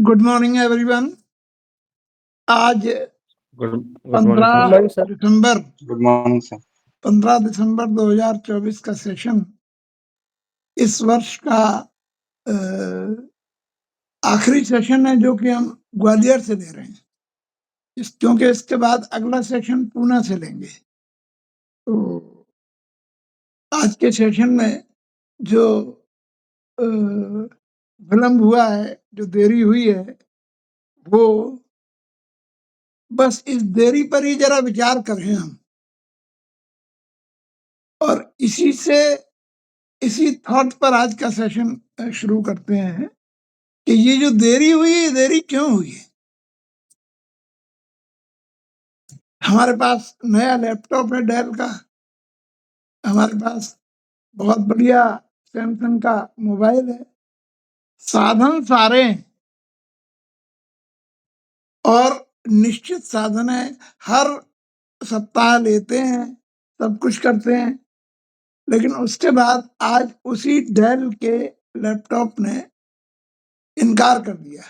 Good morning everyone. आज good good morning 15 sir. दिसंबर good morning sir. 15 दिसंबर 2024 का session इस वर्ष का अ, आखिरी सेशन है जो कि हम ग्वालियर से ले रहे हैं, क्योंकि इसके बाद अगला सेशन पूना से लेंगे। तो आज के सेशन में जो अ, विलम्ब हुआ है, जो देरी हुई है, वो बस इस देरी पर ही जरा विचार करें हम, और इसी थॉट पर आज का सेशन शुरू करते हैं कि ये जो देरी हुई, ये देरी क्यों हुई। हमारे पास नया लैपटॉप है डेल का, हमारे पास बहुत बढ़िया सैमसंग का मोबाइल है, साधन सारे हैं और निश्चित साधन है, हर सप्ताह लेते हैं, सब कुछ करते हैं, लेकिन उसके बाद आज उसी डेल के लैपटॉप ने इनकार कर दिया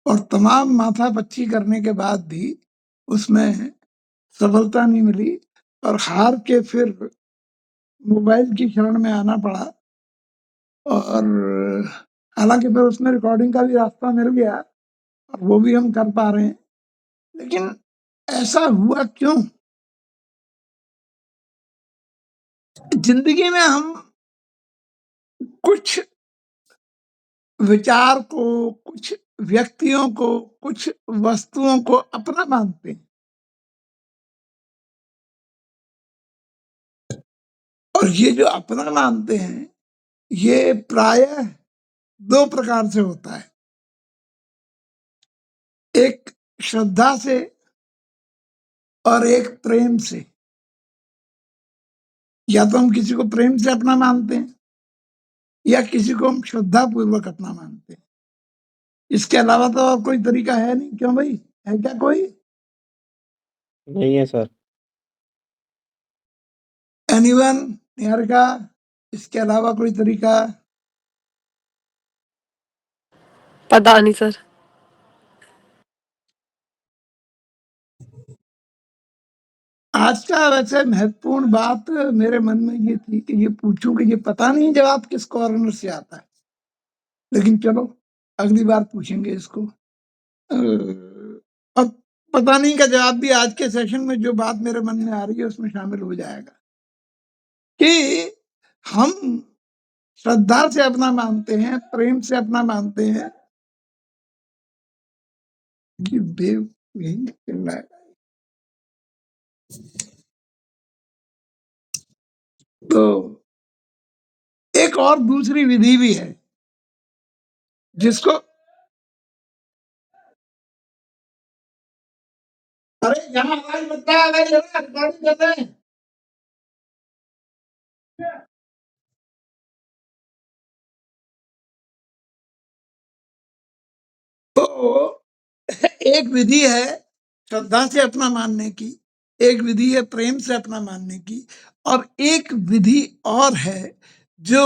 और तमाम माथापच्ची करने के बाद भी उसमें सफलता नहीं मिली और हार के फिर मोबाइल की शरण में आना पड़ा। और हालांकि फिर उसमें रिकॉर्डिंग का भी रास्ता मिल गया और वो भी हम कर पा रहे हैं, लेकिन ऐसा हुआ क्यों? जिंदगी में हम कुछ विचार को, कुछ व्यक्तियों को, कुछ वस्तुओं को अपना मानते हैं, और ये जो अपना मानते हैं ये प्रायः दो प्रकार से होता है। एक श्रद्धा से और एक प्रेम से। या तो हम किसी को प्रेम से अपना मानते हैं या किसी को हम श्रद्धा पूर्वक अपना मानते हैं। इसके अलावा तो और कोई तरीका है नहीं। क्यों भाई, है क्या कोई? नहीं है सर। एनीवन? निहारिका, इसके अलावा कोई तरीका? पता नहीं सर। आज का वैसे महत्वपूर्ण बात मेरे मन में ये थी कि ये पूछूं कि ये पता नहीं जवाब किस कॉर्नर से आता है, लेकिन चलो अगली बार पूछेंगे इसको। और पता नहीं का जवाब भी आज के सेशन में जो बात मेरे मन में आ रही है उसमें शामिल हो जाएगा कि हम श्रद्धा से अपना मानते हैं, प्रेम से अपना मानते हैं। कि बेव यही चल रहा है। तो एक और दूसरी विधि भी है जिसको, अरे यहाँ आवाज बता है, रिकॉर्डिंग कर रहे हैं। तो एक विधि है श्रद्धा से अपना मानने की, एक विधि है प्रेम से अपना मानने की, और एक विधि और है जो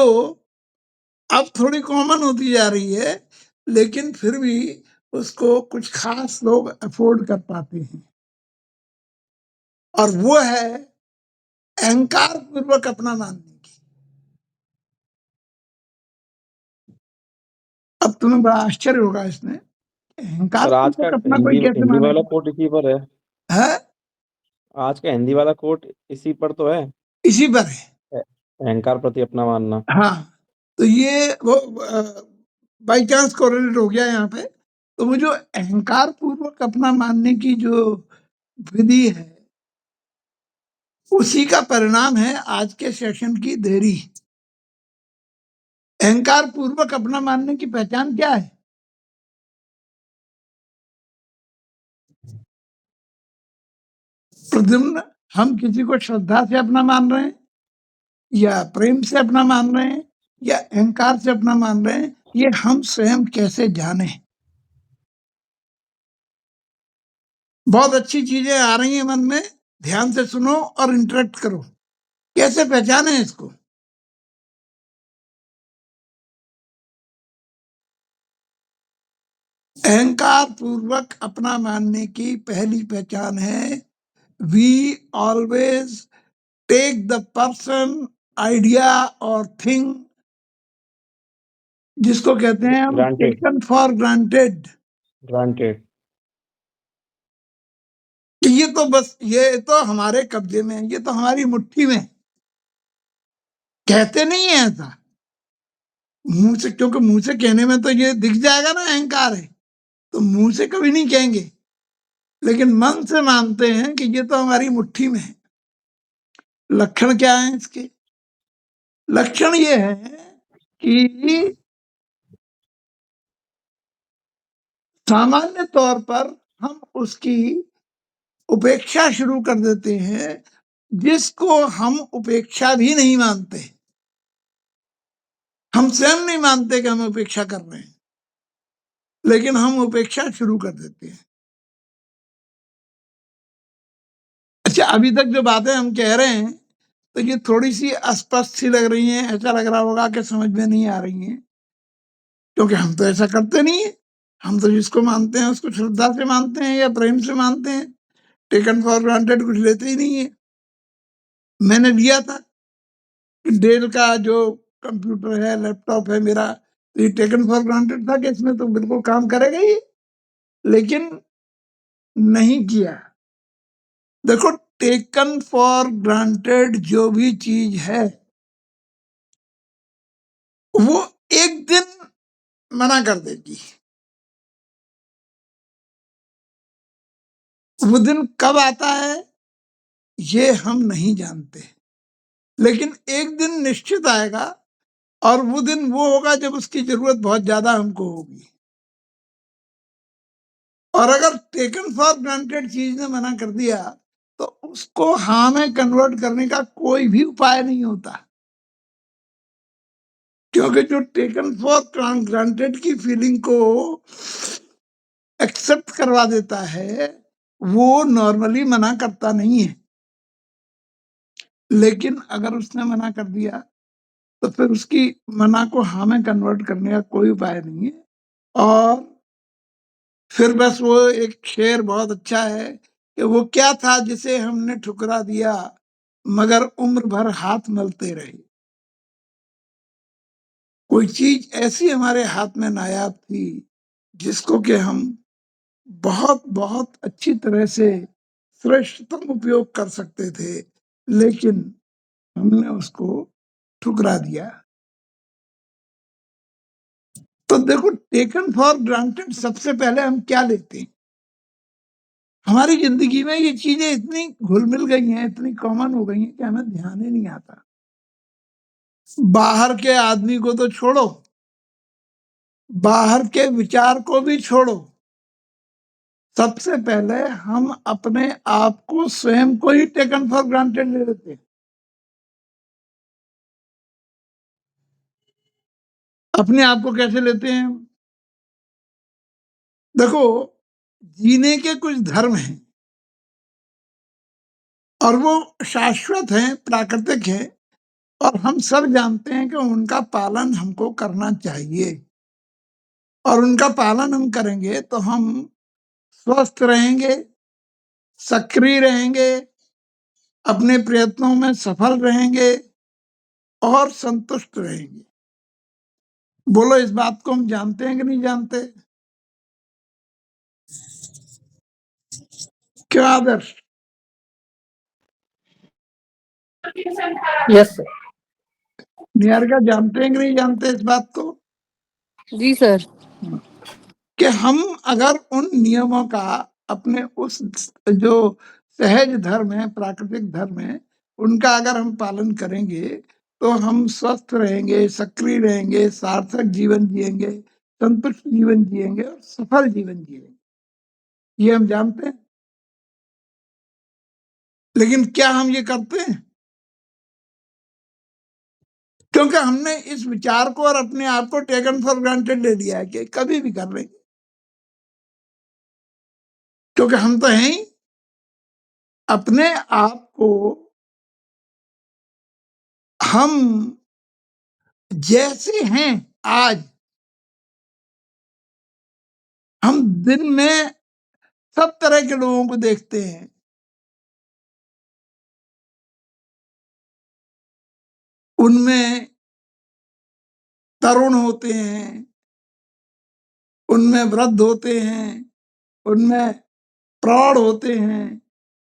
अब थोड़ी कॉमन होती जा रही है, लेकिन फिर भी उसको कुछ खास लोग अफोर्ड कर पाते हैं, और वो है अहंकार पूर्वक अपना मानने की। अब तुम्हें बड़ा आश्चर्य होगा इसमें, अहंकार सर आज का पूर्वक अपना कोई हिंदी कैसे हिंदी वाला मानेगा? कोट इसी पर है। है आज का हिंदी वाला कोट इसी पर तो है। इसी पर है। अहंकार प्रति अपना मानना। हाँ, तो ये वो बाई चांस कोरिलेट हो गया यहाँ पे। तो वो जो अहंकार पूर्वक अपना मानने की जो विधि है, उसी का परिणाम है आज के सेशन की देरी। अहंकार पूर्वक अपना मानने की पहचान क्या है? प्रद्युम्न, हम किसी को श्रद्धा से अपना मान रहे हैं या प्रेम से अपना मान रहे हैं या अहंकार से अपना मान रहे हैं, ये हम स्वयं कैसे जाने? बहुत अच्छी चीजें आ रही हैं मन में, ध्यान से सुनो और इंटरेक्ट करो। कैसे पहचाने? इसको अहंकार पूर्वक अपना मानने की पहली पहचान है we always take the person, idea और थिंग, जिसको कहते हैं हम granted taken for granted, granted कि ये तो बस ये तो हमारे कब्जे में है, ये तो हमारी मुट्ठी में है। कहते नहीं है ऐसा मुंह से, क्योंकि मुंह से कहने में तो ये दिख जाएगा ना अहंकार है, तो मुंह से कभी नहीं कहेंगे, लेकिन मन से मानते हैं कि ये तो हमारी मुट्ठी में है। लक्षण क्या है इसके? लक्षण ये है कि सामान्य तौर पर हम उसकी उपेक्षा शुरू कर देते हैं, जिसको हम उपेक्षा भी नहीं मानते। हम स्वयं नहीं मानते कि हम उपेक्षा कर रहे हैं, लेकिन हम उपेक्षा शुरू कर देते हैं। अच्छा, अभी तक जो बातें हम कह रहे हैं तो ये थोड़ी सी अस्पष्ट सी लग रही हैं, ऐसा लग रहा होगा कि समझ में नहीं आ रही हैं, क्योंकि हम तो ऐसा करते नहीं है। हम तो जिसको मानते हैं उसको श्रद्धा से मानते हैं या प्रेम से मानते हैं, टेकन फॉर ग्रांटेड कुछ लेते ही नहीं है। मैंने लिया था कि डेल का जो कंप्यूटर है, लैपटॉप है मेरा, ये टेकन फॉर ग्रांटेड था कि इसमें तो बिल्कुल काम करेगा ही, लेकिन नहीं किया। देखो, टेकन फॉर ग्रांटेड जो भी चीज है वो एक दिन मना कर देगी। वो दिन कब आता है ये हम नहीं जानते, लेकिन एक दिन निश्चित आएगा, और वो दिन वो होगा जब उसकी जरूरत बहुत ज्यादा हमको होगी। और अगर टेकन फॉर ग्रांटेड चीज ने मना कर दिया तो उसको हाँ में कन्वर्ट करने का कोई भी उपाय नहीं होता, क्योंकि जो टेकन फॉर ग्रांटेड की फीलिंग को एक्सेप्ट करवा देता है वो नॉर्मली मना करता नहीं है। लेकिन अगर उसने मना कर दिया तो फिर उसकी मना को हाँ में कन्वर्ट करने का कोई उपाय नहीं है। और फिर बस वो एक शेर बहुत अच्छा है कि वो क्या था जिसे हमने ठुकरा दिया, मगर उम्र भर हाथ मलते रहे। कोई चीज ऐसी हमारे हाथ में नायाब थी जिसको कि हम बहुत बहुत अच्छी तरह से श्रेष्ठतम उपयोग कर सकते थे, लेकिन हमने उसको ठुकरा दिया। तो देखो, टेकन फॉर ग्रांटेड सबसे पहले हम क्या लेते हैं? हमारी जिंदगी में ये चीजें इतनी घुल मिल गई हैं, इतनी कॉमन हो गई हैं कि हमें ध्यान ही नहीं आता। बाहर के आदमी को तो छोड़ो, बाहर के विचार को भी छोड़ो, सबसे पहले हम अपने आप को, स्वयं को ही टेकन फॉर ग्रांटेड ले लेते हैं। अपने आप को कैसे लेते हैं हम? देखो, जीने के कुछ धर्म हैं और वो शाश्वत हैं, प्राकृतिक हैं, और हम सब जानते हैं कि उनका पालन हमको करना चाहिए। और उनका पालन हम करेंगे तो हम स्वस्थ रहेंगे, सक्रिय रहेंगे, अपने प्रयत्नों में सफल रहेंगे और संतुष्ट रहेंगे। बोलो, इस बात को हम जानते हैं कि नहीं जानते? क्यों आदर्श? Yes sir. निहारिका, जानते हैं कि नहीं जानते इस बात को जी सर। कि हम अगर उन नियमों का, अपने उस जो सहज धर्म है, प्राकृतिक धर्म है, उनका अगर हम पालन करेंगे तो हम स्वस्थ रहेंगे, सक्रिय रहेंगे, सार्थक जीवन जिएंगे, संतुष्ट जीवन जिएंगे और सफल जीवन जिएंगे। ये हम जानते हैं, लेकिन क्या हम ये करते हैं? क्योंकि हमने इस विचार को और अपने आप को टेकन फॉर ग्रांटेड ले लिया है कि कभी भी कर लेंगे, क्योंकि हम तो हैं ही। अपने आप को हम जैसे हैं आज, हम दिन में सब तरह के लोगों को देखते हैं। उनमें तरुण होते हैं, उनमें वृद्ध होते हैं, उनमें प्रौढ़ होते हैं,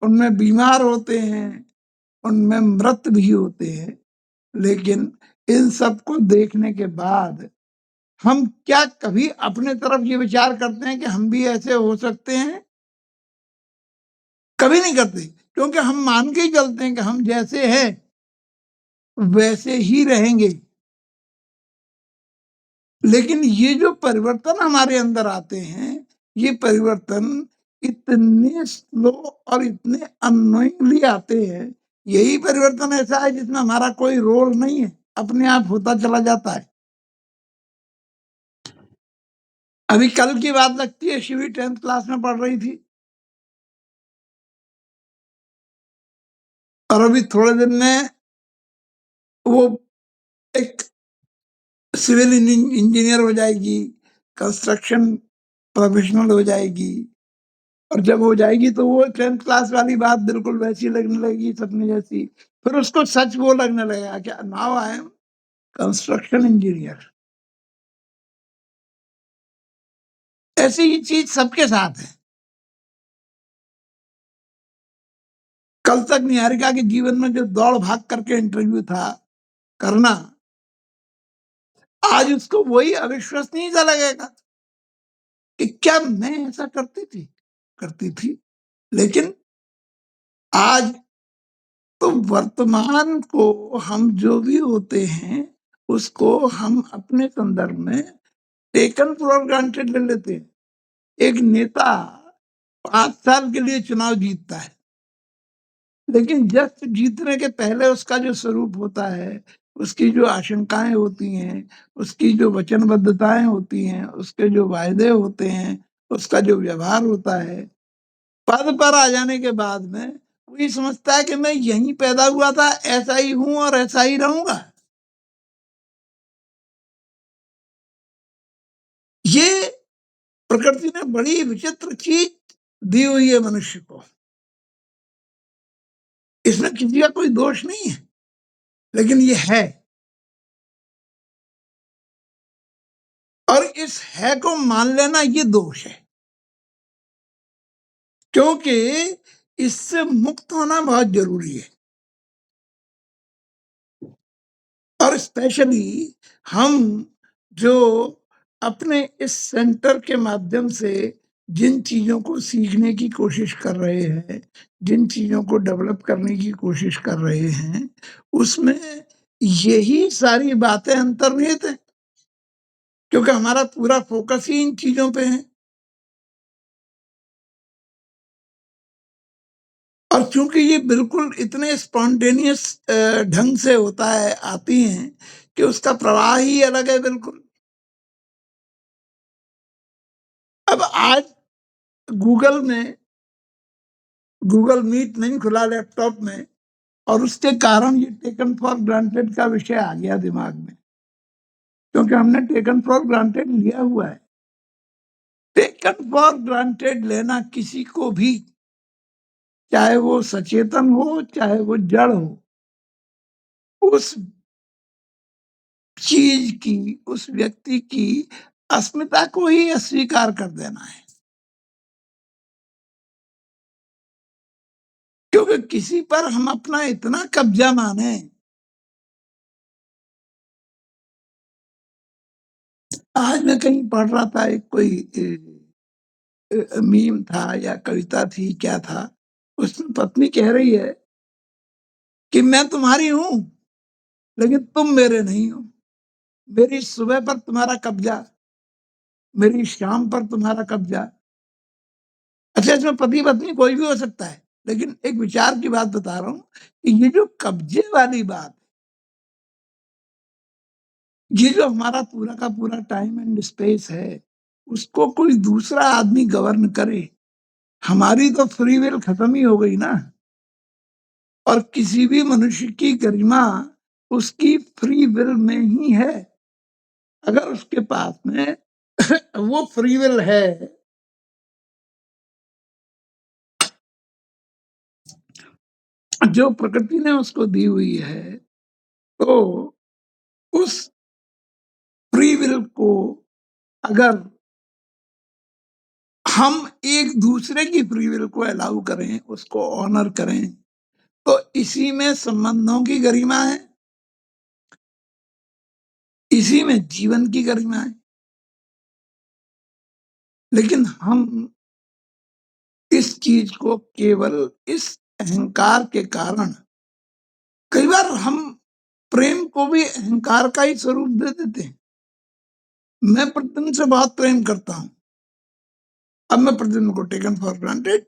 उनमें बीमार होते हैं, उनमें मृत भी होते हैं। लेकिन इन सबको देखने के बाद हम क्या कभी अपने तरफ ये विचार करते हैं कि हम भी ऐसे हो सकते हैं? कभी नहीं करते, क्योंकि हम मान के ही चलते हैं कि हम जैसे हैं वैसे ही रहेंगे। लेकिन ये जो परिवर्तन हमारे अंदर आते हैं, ये परिवर्तन इतने स्लो और इतने अननोइंगली आते हैं। यही परिवर्तन ऐसा है जिसमें हमारा कोई रोल नहीं है, अपने आप होता चला जाता है। अभी कल की बात लगती है, शिवी 10th क्लास में पढ़ रही थी और अभी थोड़े दिन में वो एक सिविल इंजीनियर हो जाएगी, कंस्ट्रक्शन प्रोफेशनल हो जाएगी। और जब हो जाएगी तो वो 10th क्लास वाली बात बिल्कुल वैसी लगने लगेगी, सपने जैसी। फिर उसको सच वो लगने लगेगा कि now I am construction engineer. ऐसी ही चीज सबके साथ है। कल तक निहारिका के जीवन में जो दौड़ भाग करके इंटरव्यू था करना, आज उसको वही अविश्वसनीय सा लगेगा कि क्या मैं ऐसा करती थी। लेकिन आज तो वर्तमान को हम जो भी होते हैं उसको हम अपने संदर्भ में टेकन फॉर ग्रांटेड ले लेते हैं। एक नेता 5 साल के लिए चुनाव जीतता है, लेकिन जस्ट जीतने के पहले उसका जो स्वरूप होता है, उसकी जो आशंकाएं होती हैं, उसकी जो वचनबद्धताएं होती हैं, उसके जो वायदे होते हैं, उसका जो व्यवहार होता है, पद पर आ जाने के बाद में वो ये समझता है कि मैं यहीं पैदा हुआ था, ऐसा ही हूं और ऐसा ही रहूंगा। ये प्रकृति ने बड़ी विचित्र चीज दी हुई है मनुष्य को। इसमें किसी का कोई दोष नहीं है, लेकिन ये है। और इस है को मान लेना ये दोष है, क्योंकि इससे मुक्त होना बहुत जरूरी है। और स्पेशली हम जो अपने इस सेंटर के माध्यम से जिन चीजों को सीखने की कोशिश कर रहे हैं, जिन चीजों को डेवलप करने की कोशिश कर रहे हैं, उसमें यही सारी बातें अंतर्निहित है, क्योंकि हमारा पूरा फोकस ही इन चीजों पे है। और चूंकि ये बिल्कुल इतने स्पॉन्टेनियस ढंग से होता है, आती हैं कि उसका प्रवाह ही अलग है बिल्कुल। अब आज गूगल में गूगल मीट नहीं खुला लैपटॉप में, और उसके कारण ये टेकन फॉर ग्रांटेड का विषय आ गया दिमाग में, क्योंकि हमने टेकन फॉर ग्रांटेड लिया हुआ है। टेकन फॉर ग्रांटेड लेना किसी को भी, चाहे वो सचेतन हो चाहे वो जड़ हो, उस चीज की, उस व्यक्ति की अस्मिता को ही अस्वीकार कर देना है। क्योंकि किसी पर हम अपना इतना कब्जा माने। आज मैं कहीं पढ़ रहा था, एक कोई मीम था या कविता थी, क्या था, उसमें पत्नी कह रही है कि मैं तुम्हारी हूं लेकिन तुम मेरे नहीं हो। मेरी सुबह पर तुम्हारा कब्जा, मेरी शाम पर तुम्हारा कब्जा। अच्छा, इसमें पति पत्नी कोई भी हो सकता है, लेकिन एक विचार की बात बता रहा हूं कि ये जो कब्जे वाली बात, ये जो हमारा पूरा का पूरा टाइम एंड स्पेस है, उसको कोई दूसरा आदमी गवर्न करे, हमारी तो फ्री विल खत्म ही हो गई ना। और किसी भी मनुष्य की गरिमा उसकी फ्री विल में ही है। अगर उसके पास में वो फ्री विल है जो प्रकृति ने उसको दी हुई है, तो उस फ्री विल को अगर हम एक दूसरे की फ्री विल को अलाउ करें, उसको ऑनर करें, तो इसी में संबंधों की गरिमा है, इसी में जीवन की गरिमा है। लेकिन हम इस चीज को केवल इस अहंकार के कारण, कई बार हम प्रेम को भी अहंकार का ही स्वरूप दे देते हैं। मैं प्रद्युम्न से बहुत प्रेम करता हूं, अब मैं प्रद्युम्न को टेकन फॉर ग्रांटेड,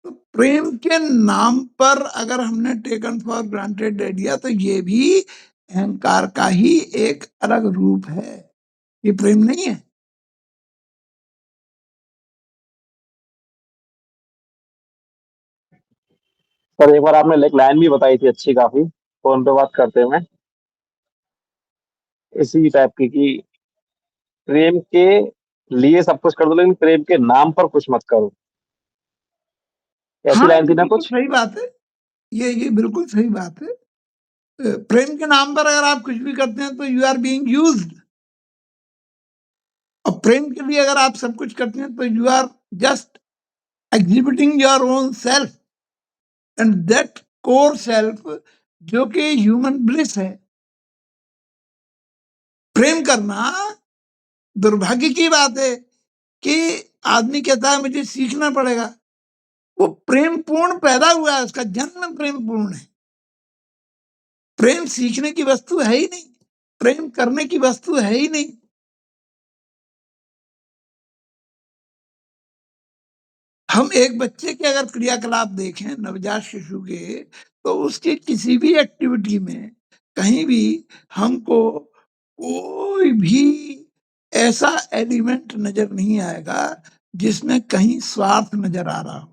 तो प्रेम के नाम पर अगर हमने टेकन फॉर ग्रांटेड दे दिया, तो ये भी अहंकार का ही एक अलग रूप है, ये प्रेम नहीं है। सर एक बार आपने एक लाइन भी बताई थी अच्छी काफी, फोन पे बात करते हुए, इसी टाइप की कि प्रेम के लिए सब कुछ कर दो लेकिन प्रेम के नाम पर कुछ मत करो। ऐसी हाँ, लाइन ये थी ना बिल्कुल कुछ। सही बात है, ये बिल्कुल सही बात है। प्रेम के नाम पर अगर आप कुछ भी करते हैं तो यू आर बीइंग यूज्ड, और प्रेम के लिए अगर आप सब कुछ करते हैं तो you are just exhibiting your own self, and that core self जो कि ह्यूमन ब्लिस है। प्रेम करना दुर्भाग्य की बात है कि आदमी कहता है मुझे सीखना पड़ेगा। वो प्रेम पूर्ण पैदा हुआ है, उसका जन्म प्रेम पूर्ण है। प्रेम सीखने की वस्तु है ही नहीं, प्रेम करने की वस्तु है ही नहीं। हम एक बच्चे के अगर क्रियाकलाप देखें, नवजात शिशु के, तो उसकी किसी भी एक्टिविटी में कहीं भी हमको कोई भी ऐसा एलिमेंट नजर नहीं आएगा जिसमें कहीं स्वार्थ नजर आ रहा हो।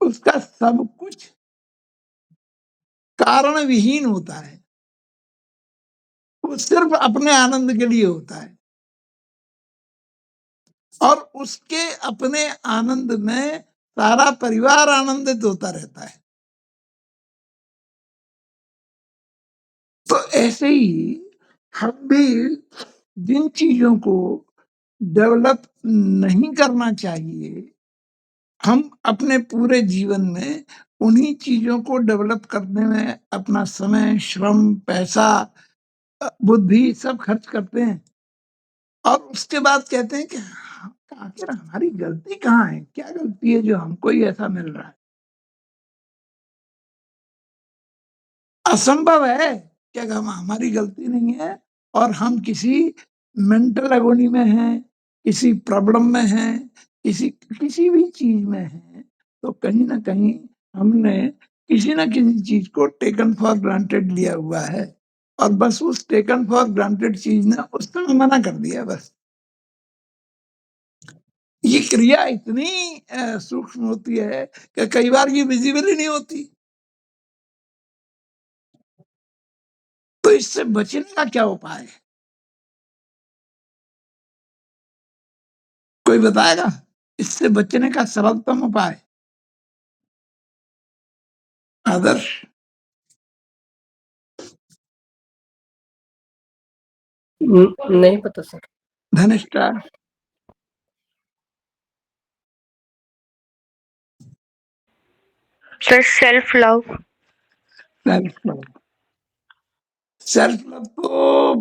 उसका सब कुछ कारण विहीन होता है, वो सिर्फ अपने आनंद के लिए होता है, और उसके अपने आनंद में सारा परिवार आनंदित होता रहता है। तो ऐसे ही हम भी जिन चीजों को डेवलप नहीं करना चाहिए, हम अपने पूरे जीवन में उन्हीं चीजों को डेवलप करने में अपना समय, श्रम, पैसा, बुद्धि सब खर्च करते हैं, और उसके बाद कहते हैं कि आखिर हमारी गलती कहाँ है, क्या गलती है जो हमको ही ऐसा मिल रहा है। असंभव है कि अगर हमारी गलती नहीं है और हम किसी मेंटल एगोनी में हैं, किसी प्रॉब्लम में हैं, किसी भी चीज में हैं, तो कहीं ना कहीं हमने किसी ना किसी चीज को टेकन फॉर ग्रांटेड लिया हुआ है, और बस उस टेकन फॉर ग्रांटेड चीज ने उस समय मना कर दिया। बस ये क्रिया इतनी सूक्ष्म होती है कि कई बार ये विजिबल ही नहीं होती। तो इससे बचने का क्या उपाय है, कोई बताएगा? इससे बचने का सरलतम उपाय? आदर्श? नहीं पता sir. Dhanishtha? Sir self love. Self love? Self love तो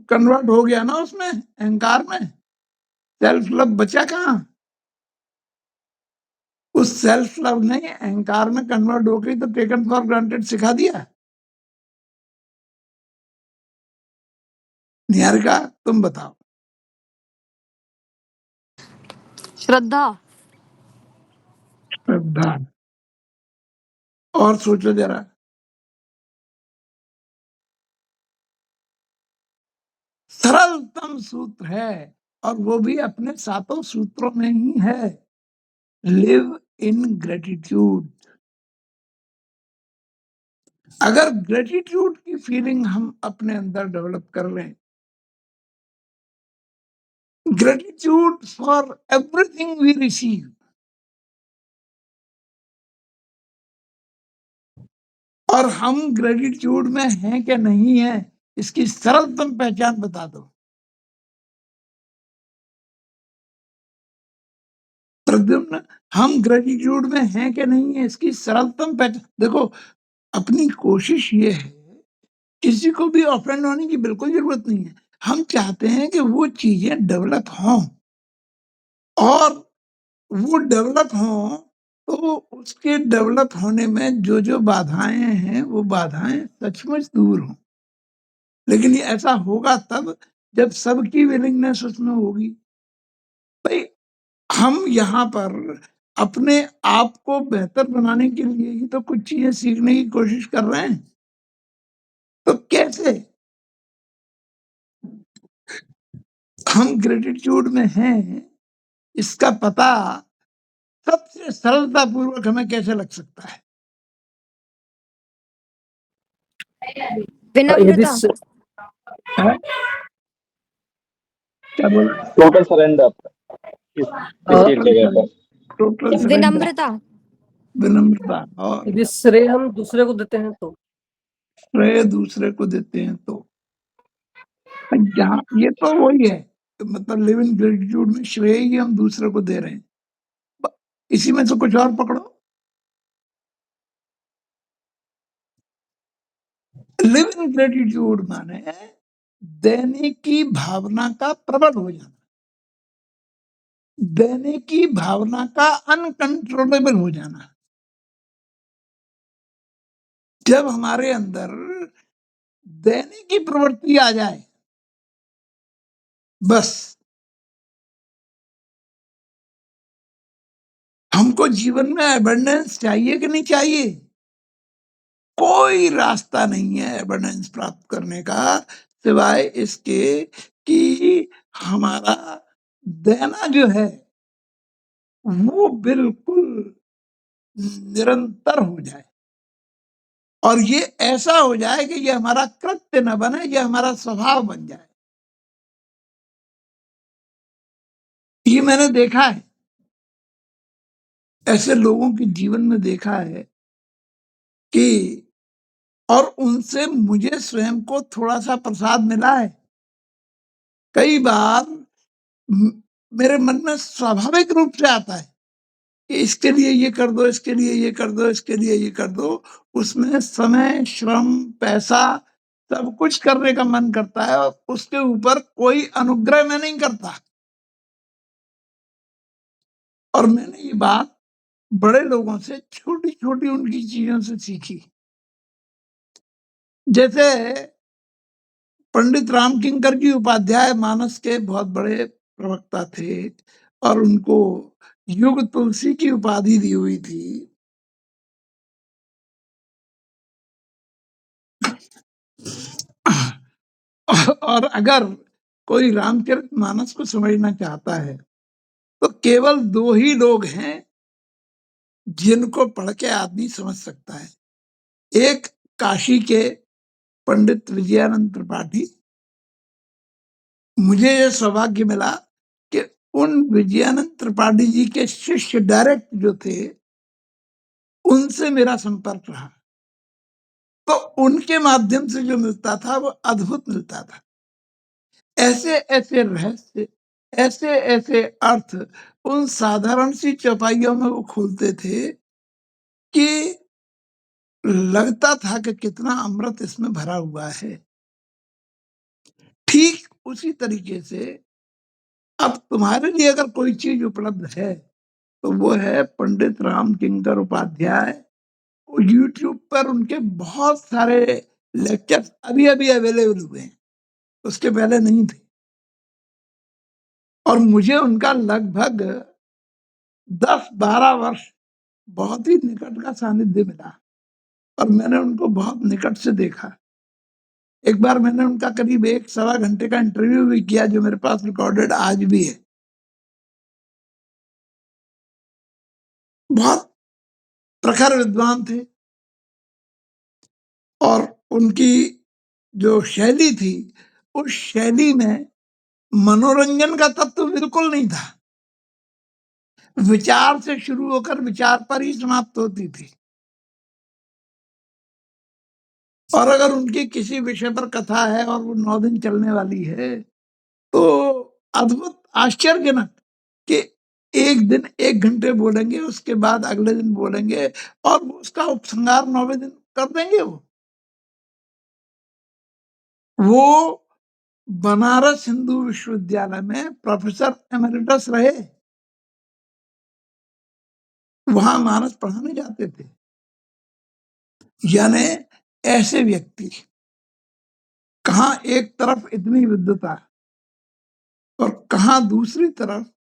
कन्वर्ट हो गया ना उसमें, अहंकार में। सेल्फ लव बचा कहाँ? उस सेल्फ लव ने अहंकार में कन्वर्ट हो गई तो टेकन फॉर ग्रांटेड सिखा दिया। निहारिका, तुम बताओ। श्रद्धा। श्रद्धा? और सोचो जरा। सरलतम सूत्र है, और वो भी अपने सातों सूत्रों में ही है। Live in gratitude. अगर ग्रेटिट्यूड की फीलिंग हम अपने अंदर डेवलप कर लें, gratitude for everything we receive, और हम ग्रेटिट्यूड में हैं कि नहीं है, इसकी सरलतम पहचान बता दो। प्रद्युम्न, हम ग्रेटिट्यूड में हैं कि नहीं है, इसकी सरलतम पहचान देखो। अपनी कोशिश ये है, किसी को भी ऑफेंड होने की बिल्कुल जरूरत नहीं है। हम चाहते हैं कि वो चीजें डेवलप हों, और वो डेवलप हों तो उसके डेवलप होने में जो जो बाधाएं हैं वो बाधाएं सचमुच दूर हों। लेकिन ये ऐसा होगा तब जब सबकी विलिंगनेस उसमें होगी। भाई, हम यहाँ पर अपने आप को बेहतर बनाने के लिए ही तो कुछ चीजें सीखने की कोशिश कर रहे हैं। तो कैसे हम ग्रेटिट्यूड में हैं, इसका पता सबसे सरलता पूर्वक हमें कैसे लग सकता है? विनम्रता। हाँ? क्या बोला? टोटल सरेंडर किसी एक जगह पर। टोटल सरेंडर, विनम्रता। विनम्रता, और यदि श्रेय हम दूसरे को देते हैं तो श्रेय दूसरे को देते हैं तो जहाँ ये तो वही है, मतलब लिव इन ग्रेटिट्यूड में श्रेय ही हम दूसरे को दे रहे हैं। इसी में से कुछ और पकड़ो। लिव इन ग्रेटिट्यूड माने देने की भावना का प्रबल हो जाना, देने की भावना का अनकंट्रोलेबल हो जाना। जब हमारे अंदर देने की प्रवृत्ति आ जाए, बस हमको जीवन में एबंडेंस चाहिए कि नहीं चाहिए? कोई रास्ता नहीं है एबंडेंस प्राप्त करने का सिवाय इसके कि हमारा देना जो है वो बिल्कुल निरंतर हो जाए, और ये ऐसा हो जाए कि ये हमारा कृत्य न बने, ये हमारा स्वभाव बन जाए। ये मैंने देखा है, ऐसे लोगों के जीवन में देखा है कि, और उनसे मुझे स्वयं को थोड़ा सा प्रसाद मिला है। कई बार मेरे मन में स्वाभाविक रूप से आता है कि इसके लिए ये कर दो, इसके लिए ये कर दो, इसके लिए ये कर दो। उसमें समय, श्रम, पैसा सब कुछ करने का मन करता है, और उसके ऊपर कोई अनुग्रह मैं नहीं करता। और मैंने ये बात बड़े लोगों से छोटी छोटी उनकी चीजों से सीखी। जैसे पंडित राम किंकर जी उपाध्याय मानस के बहुत बड़े प्रवक्ता थे, और उनको युग तुलसी की उपाधि दी हुई थी। और अगर कोई रामचरित मानस को समझना चाहता है तो केवल दो ही लोग हैं जिनको पढ़ के आदमी समझ सकता है। एक काशी के पंडित विजयानंद त्रिपाठी। मुझे यह सौभाग्य मिला कि उन विजयानंद त्रिपाठी जी के शिष्य डायरेक्ट जो थे उनसे मेरा संपर्क रहा, तो उनके माध्यम से जो मिलता था वो अद्भुत मिलता था। ऐसे ऐसे रहस्य, ऐसे ऐसे अर्थ उन साधारण सी चौपाइयों में वो खोलते थे कि लगता था कि कितना अमृत इसमें भरा हुआ है। ठीक उसी तरीके से अब तुम्हारे लिए अगर कोई चीज उपलब्ध है तो वो है पंडित राम किंकर उपाध्याय। यूट्यूब पर उनके बहुत सारे लेक्चर्स अभी अभी अवेलेबल हुए हैं, उसके पहले नहीं थे। और मुझे उनका लगभग 10-12 वर्ष बहुत ही निकट का सानिध्य मिला, और मैंने उनको बहुत निकट से देखा। एक बार मैंने उनका करीब 1-1.25 घंटे का इंटरव्यू भी किया, जो मेरे पास रिकॉर्डेड आज भी है। बहुत प्रखर विद्वान थे, और उनकी जो शैली थी उस शैली में मनोरंजन का तत्व बिल्कुल नहीं था। विचार से शुरू होकर विचार पर ही समाप्त होती थी। और अगर उनकी किसी विषय पर कथा है और वो 9 दिन चलने वाली है, तो अद्भुत आश्चर्यजनक कि एक दिन 1 घंटे बोलेंगे, उसके बाद अगले दिन बोलेंगे और वो उसका उपसंहार 9वें दिन कर देंगे वो। वो बनारस हिंदू विश्वविद्यालय में प्रोफेसर एमेरिटस रहे। वहां मानस पढ़ाने जाते थे। यानी ऐसे व्यक्ति, कहां एक तरफ इतनी विद्वता और कहां दूसरी तरफ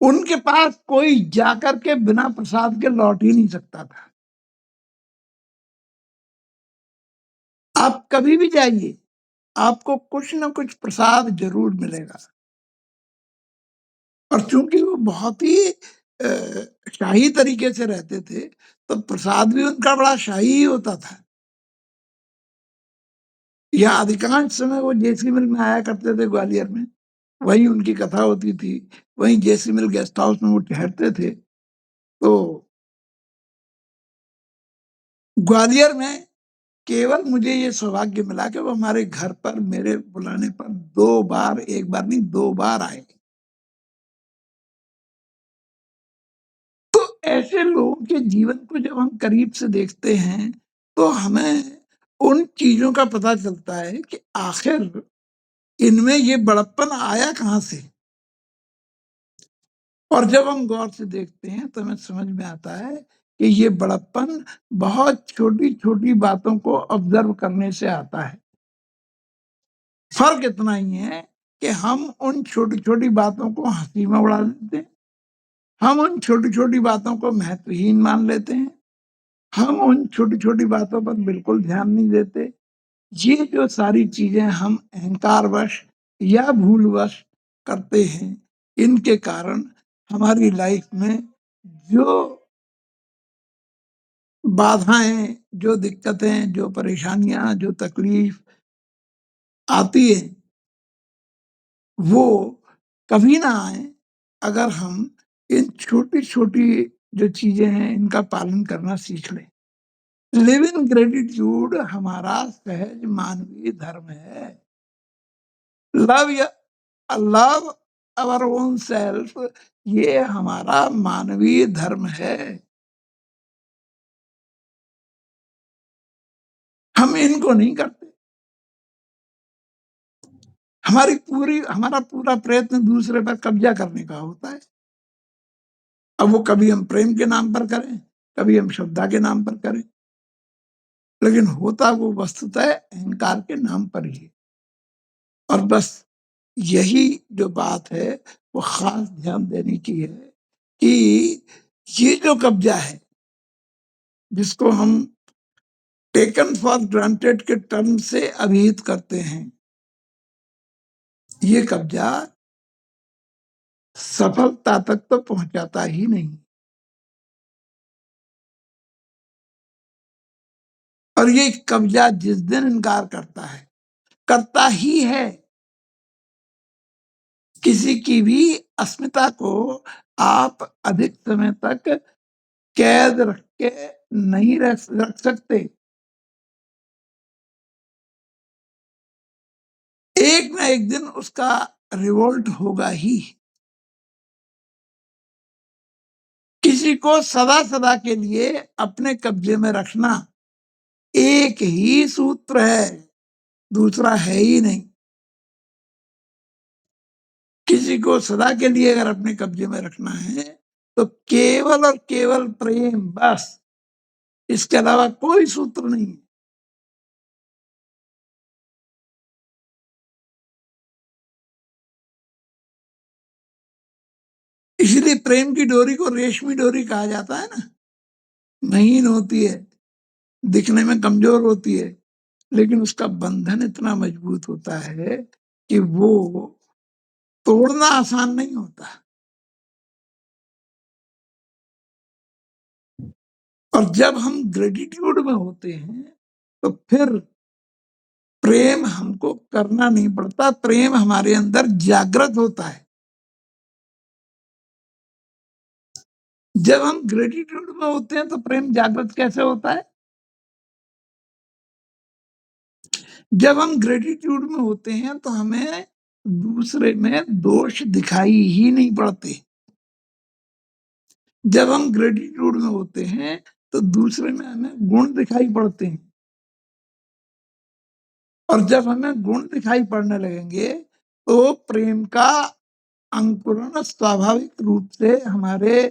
उनके पास कोई जाकर के बिना प्रसाद के लौट ही नहीं सकता था। आप कभी भी जाइए, आपको कुछ न कुछ प्रसाद जरूर मिलेगा। और चूंकि वो बहुत ही शाही तरीके से रहते थे, तो प्रसाद भी उनका बड़ा शाही ही होता था। या अधिकांश समय वो जेसी मिल में आया करते थे ग्वालियर में, वहीं उनकी कथा होती थी, वहीं जेसी मिल गेस्ट हाउस में वो ठहरते थे। तो ग्वालियर में केवल मुझे ये सौभाग्य मिला कि वो हमारे घर पर मेरे बुलाने पर 2 बार, 1 बार नहीं 2 बार आए। तो ऐसे लोगों के जीवन को जब हम करीब से देखते हैं, तो हमें उन चीजों का पता चलता है कि आखिर इनमें ये बड़प्पन आया कहां से। और जब हम गौर से देखते हैं तो हमें समझ में आता है कि ये बड़प्पन बहुत छोटी-छोटी बातों को ऑब्जर्व करने से आता है। फर्क इतना ही है कि हम उन छोटी-छोटी बातों को हंसी में उड़ा देते हैं, हम उन छोटी-छोटी बातों को महत्वहीन मान लेते हैं, हम उन छोटी-छोटी बातों पर बिल्कुल ध्यान नहीं देते। ये जो सारी चीजें हम अहंकारवश या भूलवश करते हैं, इनके कारण हमारी लाइफ में जो बाधाएं, जो दिक्कतें, जो परेशानियां, जो तकलीफ आती है, वो कभी ना आए अगर हम इन छोटी-छोटी जो चीजें हैं, इनका पालन करना सीख लें। लिव इन ग्रेटिट्यूड हमारा सहज मानवीय धर्म है। लव या लव आवर ओन सेल्फ, ये हमारा मानवीय धर्म है। हम इनको नहीं करते। हमारा पूरा प्रयत्न दूसरे पर कब्जा करने का होता है। अब वो कभी हम प्रेम के नाम पर करें, कभी हम श्रद्धा के नाम पर करें, लेकिन होता वो वस्तुतः अहंकार के नाम पर ही है। और बस यही जो बात है वो खास ध्यान देने की है कि ये जो कब्जा है, जिसको हम टेकन फॉर ग्रांटेड के टर्म से अभिहित करते हैं, ये कब्जा सफलता तक तो पहुंचाता ही नहीं। और ये कब्जा जिस दिन इनकार करता है, करता ही है, किसी की भी अस्मिता को आप अधिक समय तक कैद रख के नहीं रख सकते। एक ना एक दिन उसका रिवोल्ट होगा ही। किसी को सदा सदा के लिए अपने कब्जे में रखना एक ही सूत्र है, दूसरा है ही नहीं। किसी को सदा के लिए अगर अपने कब्जे में रखना है तो केवल और केवल प्रेम, बस, इसके अलावा कोई सूत्र नहीं। इसलिए प्रेम की डोरी को रेशमी डोरी कहा जाता है ना। महीन होती है, दिखने में कमजोर होती है, लेकिन उसका बंधन इतना मजबूत होता है कि वो तोड़ना आसान नहीं होता। और जब हम ग्रेटिट्यूड में होते हैं तो फिर प्रेम हमको करना नहीं पड़ता, प्रेम हमारे अंदर जागृत होता है। जब हम ग्रेटिट्यूड में होते हैं तो प्रेम जागृत कैसे होता है? जब हम ग्रेटिट्यूड में होते हैं तो हमें दूसरे में दोष दिखाई ही नहीं पड़ते। जब हम ग्रेटिट्यूड में होते हैं तो दूसरे में हमें गुण दिखाई पड़ते हैं, और जब हमें गुण दिखाई पड़ने लगेंगे तो प्रेम का अंकुरण स्वाभाविक रूप से हमारे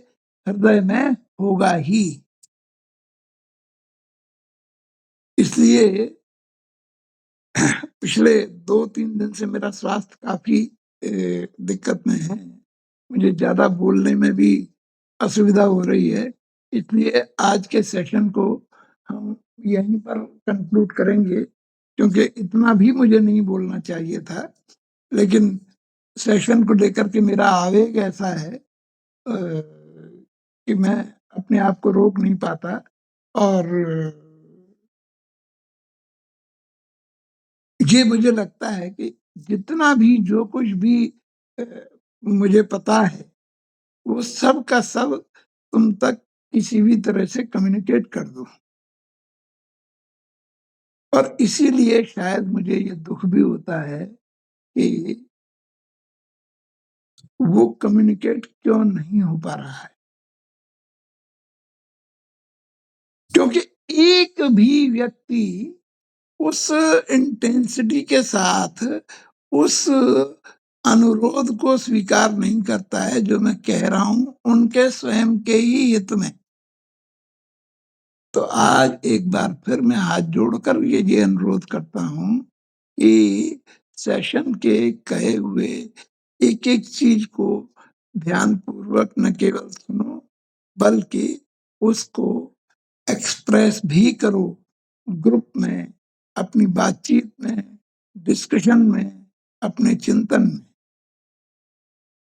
हृदय में होगा ही। इसलिए पिछले 2-3 दिन से मेरा स्वास्थ्य काफी दिक्कत में है, मुझे ज्यादा बोलने में भी असुविधा हो रही है, इसलिए आज के सेशन को हम यहीं पर कंक्लूड करेंगे, क्योंकि इतना भी मुझे नहीं बोलना चाहिए था, लेकिन सेशन को लेकर के मेरा आवेग ऐसा है कि मैं अपने आप को रोक नहीं पाता, और ये मुझे लगता है कि जितना भी जो कुछ भी मुझे पता है वो सब का सब तुम तक किसी भी तरह से कम्युनिकेट कर दूं, और इसीलिए शायद मुझे ये दुख भी होता है कि वो कम्युनिकेट क्यों नहीं हो पा रहा है, क्योंकि एक भी व्यक्ति उस इंटेंसिटी के साथ उस अनुरोध को स्वीकार नहीं करता है जो मैं कह रहा हूं उनके स्वयं के ही हित में। तो आज एक बार फिर मैं हाथ जोड़कर ये अनुरोध करता हूं कि सेशन के कहे हुए एक एक चीज को ध्यानपूर्वक न केवल सुनो बल्कि उसको एक्सप्रेस भी करो, ग्रुप में, अपनी बातचीत में, डिस्कशन में, अपने चिंतन में।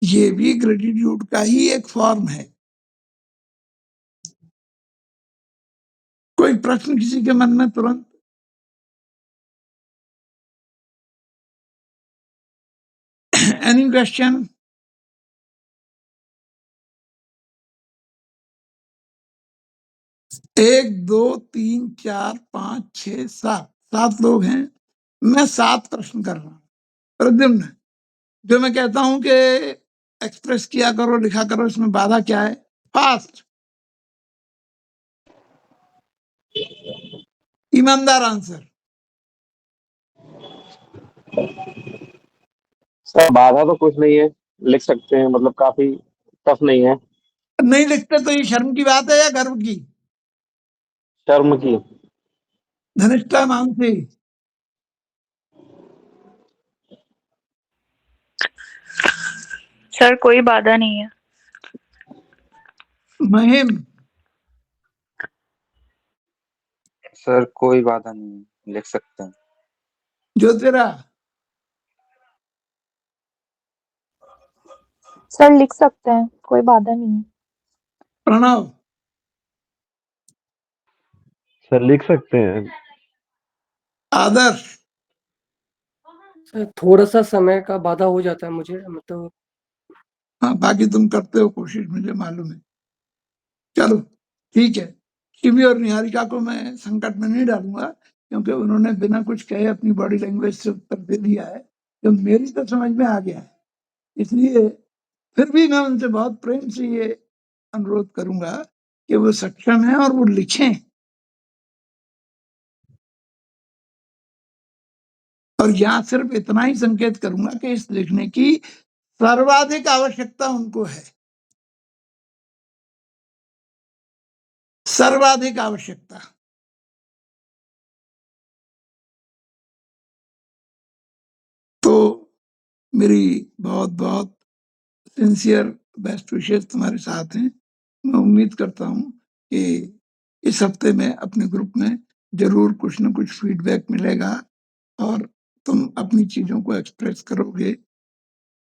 ये भी ग्रेटिट्यूड का ही एक फॉर्म है। कोई प्रश्न किसी के मन में तुरंत? Any question? एक, दो, तीन, चार, 5, 6, 7 लोग हैं। मैं 7 प्रश्न कर रहा हूं। प्रद्युम्न, जो मैं कहता हूं कि एक्सप्रेस किया करो, लिखा करो, इसमें बाधा क्या है? फास्ट, ईमानदार आंसर। सर बाधा तो कुछ नहीं है, लिख सकते हैं, मतलब काफी टफ नहीं है। नहीं लिखते तो ये शर्म की बात है या गर्व की? शर्म की। धनिष्ठा मानसी, सर कोई बाधा नहीं है। महिम, सर कोई बाधा नहीं है, लिख सकते हैं। ज्योतिरा, सर लिख सकते हैं, कोई बाधा नहीं है। प्रणव, सर लिख सकते हैं। आदर्श, सर थोड़ा सा समय का बाधा हो जाता है मुझे, मतलब हाँ बाकी तुम करते हो कोशिश, मुझे मालूम है। चलो ठीक है। शिवी और निहारिका को मैं संकट में नहीं डालूंगा, क्योंकि उन्होंने बिना कुछ कहे अपनी बॉडी लैंग्वेज से उत्तर दे दिया है, जो मेरी तो समझ में आ गया है। इसलिए फिर भी मैं उनसे बहुत प्रेम से ये अनुरोध करूंगा कि वो सक्षम है और वो लिखें, और यहाँ सिर्फ इतना ही संकेत करूंगा कि इस लिखने की सर्वाधिक आवश्यकता उनको है, सर्वाधिक आवश्यकता। तो मेरी बहुत बहुत सिंसियर बेस्ट विशेष तुम्हारे साथ हैं। मैं उम्मीद करता हूं कि इस हफ्ते में अपने ग्रुप में जरूर कुछ न कुछ फीडबैक मिलेगा और तुम अपनी चीजों को एक्सप्रेस करोगे।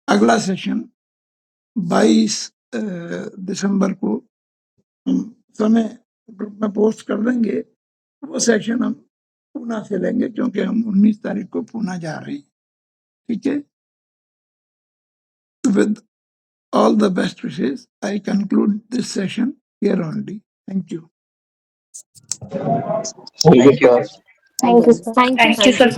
अगला सेशन 22 दिसंबर को हम समय ग्रुप में पोस्ट कर देंगे। वो सेशन हम पूना से लेंगे, क्योंकि हम 19 तारीख को पूना जा रहे हैं। ठीक है, with all the best wishes, I conclude this session here only. Thank you. Thank you, sir. Thank you sir. Thank you sir